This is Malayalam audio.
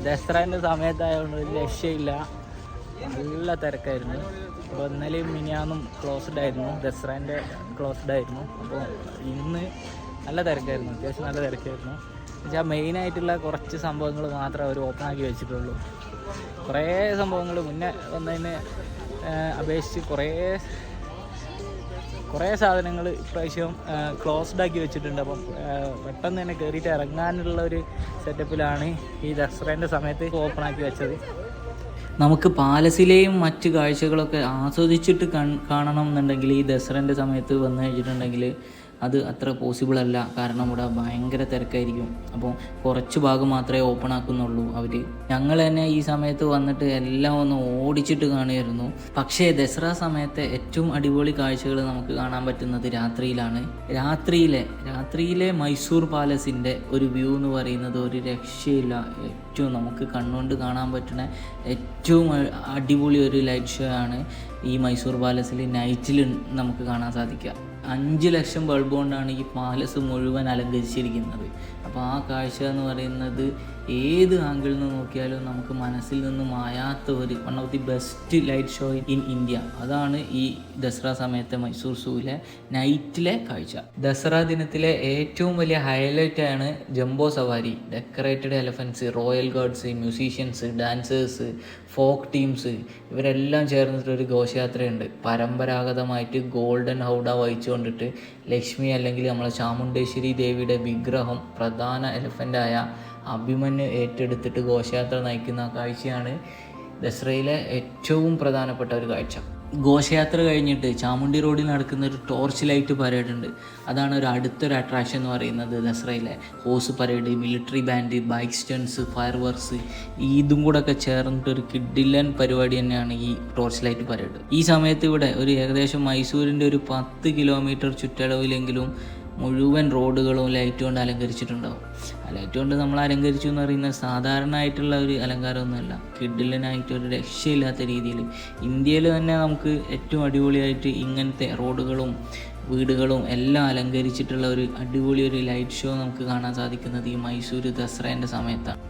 ദസറേൻ്റെ സമയത്തായതുകൊണ്ട് ഒരു രക്ഷയില്ല, നല്ല തിരക്കായിരുന്നു. അപ്പോൾ ഇന്നലെയും മിനിയാന്നും ക്ലോസ്ഡ് ആയിരുന്നു, ദസറേൻ്റെ ക്ലോസ്ഡ് ആയിരുന്നു. അപ്പോൾ ഇന്ന് നല്ല തിരക്കായിരുന്നു, അത്യാവശ്യം നല്ല തിരക്കായിരുന്നു. എന്നുവെച്ചാൽ മെയിനായിട്ടുള്ള കുറച്ച് സംഭവങ്ങൾ മാത്രമേ അവർ ഓപ്പൺ ആക്കി വെച്ചിട്ടുള്ളൂ. കുറേ സംഭവങ്ങൾ മുന്നേ വന്നതിനെ അപേക്ഷിച്ച് കുറേ സാധനങ്ങൾ ഇപ്രാവശ്യം ക്ലോസ്ഡ് ആക്കി വെച്ചിട്ടുണ്ട്. അപ്പം പെട്ടെന്ന് തന്നെ കയറിയിട്ട് ഇറങ്ങാനുള്ള ഒരു സെറ്റപ്പിലാണ് ഈ ദസറേൻ്റെ സമയത്ത് ഓപ്പൺ ആക്കി വെച്ചത്. നമുക്ക് പാലസിലെയും മറ്റ് കാഴ്ചകളൊക്കെ ആസ്വദിച്ചിട്ട് കാണണം എന്നുണ്ടെങ്കിൽ ഈ ദസറേൻ്റെ സമയത്ത് വന്നു കഴിഞ്ഞിട്ടുണ്ടെങ്കിൽ അത് അത്ര പോസിബിൾ അല്ല. കാരണം ഇവിടെ ഭയങ്കര തിരക്കായിരിക്കും. അപ്പോൾ കുറച്ച് ഭാഗം മാത്രമേ ഓപ്പൺ ആക്കുന്നുള്ളൂ അവർ. ഞങ്ങൾ തന്നെ ഈ സമയത്ത് വന്നിട്ട് എല്ലാം ഒന്ന് ഓടിച്ചിട്ട് കാണുമായിരുന്നു. പക്ഷേ ദസറ സമയത്തെ ഏറ്റവും അടിപൊളി കാഴ്ചകൾ നമുക്ക് കാണാൻ പറ്റുന്നത് രാത്രിയിലാണ്. രാത്രിയിലെ മൈസൂർ പാലസിൻ്റെ ഒരു വ്യൂ എന്ന് പറയുന്നത് ഒരു രക്ഷയില്ല. ഏറ്റവും നമുക്ക് കണ്ണുകൊണ്ട് കാണാൻ പറ്റുന്ന ഏറ്റവും അടിപൊളി ഒരു ലൈറ്റ് ഷോ ആണ് ഈ മൈസൂർ പാലസിൽ നൈറ്റിൽ നമുക്ക് കാണാൻ സാധിക്കുക. 5 ലക്ഷം ബൾബ് കൊണ്ടാണ് ഈ പാലസ് മുഴുവൻ അലങ്കരിച്ചിരിക്കുന്നത്. അപ്പോൾ ആ കാഴ്ച എന്ന് പറയുന്നത് ഏത് ആംഗിളിൽ നിന്ന് നോക്കിയാലും നമുക്ക് മനസ്സിൽ നിന്ന് മായാത്ത ഒരു one of the best light show in India. അതാണ് ഈ ദസറ സമയത്തെ മൈസൂർ സൂവിലെ നൈറ്റിലെ കാഴ്ച. ദസറ ദിനത്തിലെ ഏറ്റവും വലിയ ഹൈലൈറ്റാണ് ജംബോ സവാരി. Decorated elephants, royal guards, musicians, dancers, folk teams ഇവരെല്ലാം ചേർന്നിട്ടൊരു ഘോഷയാത്രയുണ്ട്. പരമ്പരാഗതമായിട്ട് ഗോൾഡൻ ഹൗഡ വഹിച്ചുകൊണ്ടിട്ട് ലക്ഷ്മി അല്ലെങ്കിൽ നമ്മളെ ചാമുണ്ടേശ്വരി ദേവിയുടെ വിഗ്രഹം പ്രധാന എലഫൻ്റായ അഭിമന്യു ഏറ്റെടുത്തിട്ട് ഘോഷയാത്ര നയിക്കുന്ന കാഴ്ചയാണ് ദസറയിലെ ഏറ്റവും പ്രധാനപ്പെട്ട ഒരു കാഴ്ച. ഘോഷയാത്ര കഴിഞ്ഞിട്ട് ചാമുണ്ടി റോഡിൽ നടക്കുന്ന ഒരു ടോർച്ച് ലൈറ്റ് പരേഡ് ഉണ്ട്. അതാണ് ഒരു അടുത്തൊരു അട്രാക്ഷൻ എന്ന് പറയുന്നത് ദസറയിലെ. Horse parade, military band, bike stunts, fireworks ഇതും കൂടെ ഒക്കെ ചേർന്നിട്ടൊരു കിഡിലൻ പരിപാടി തന്നെയാണ് ഈ ടോർച്ച് ലൈറ്റ് പരേഡ്. ഈ സമയത്ത് ഇവിടെ ഒരു ഏകദേശം മൈസൂരിൻ്റെ ഒരു 10 കിലോമീറ്റർ ചുറ്റളവിലെങ്കിലും മുഴുവൻ റോഡുകളും ലൈറ്റ് കൊണ്ട് അലങ്കരിച്ചിട്ടുണ്ടാവും. ആ ലൈറ്റ് കൊണ്ട് നമ്മൾ അലങ്കരിച്ചു എന്ന് പറയുന്നത് സാധാരണ ആയിട്ടുള്ള ഒരു അലങ്കാരമൊന്നുമല്ല, കിഡിലനായിട്ട് ഒരു രക്ഷയില്ലാത്ത രീതിയിൽ. ഇന്ത്യയിൽ തന്നെ നമുക്ക് ഏറ്റവും അടിപൊളിയായിട്ട് ഇങ്ങനത്തെ റോഡുകളും വീടുകളും എല്ലാം അലങ്കരിച്ചിട്ടുള്ള ഒരു അടിപൊളി ഒരു ലൈറ്റ് ഷോ നമുക്ക് കാണാൻ സാധിക്കുന്നത് ഈ മൈസൂർ ദസറേൻ്റെ സമയത്താണ്.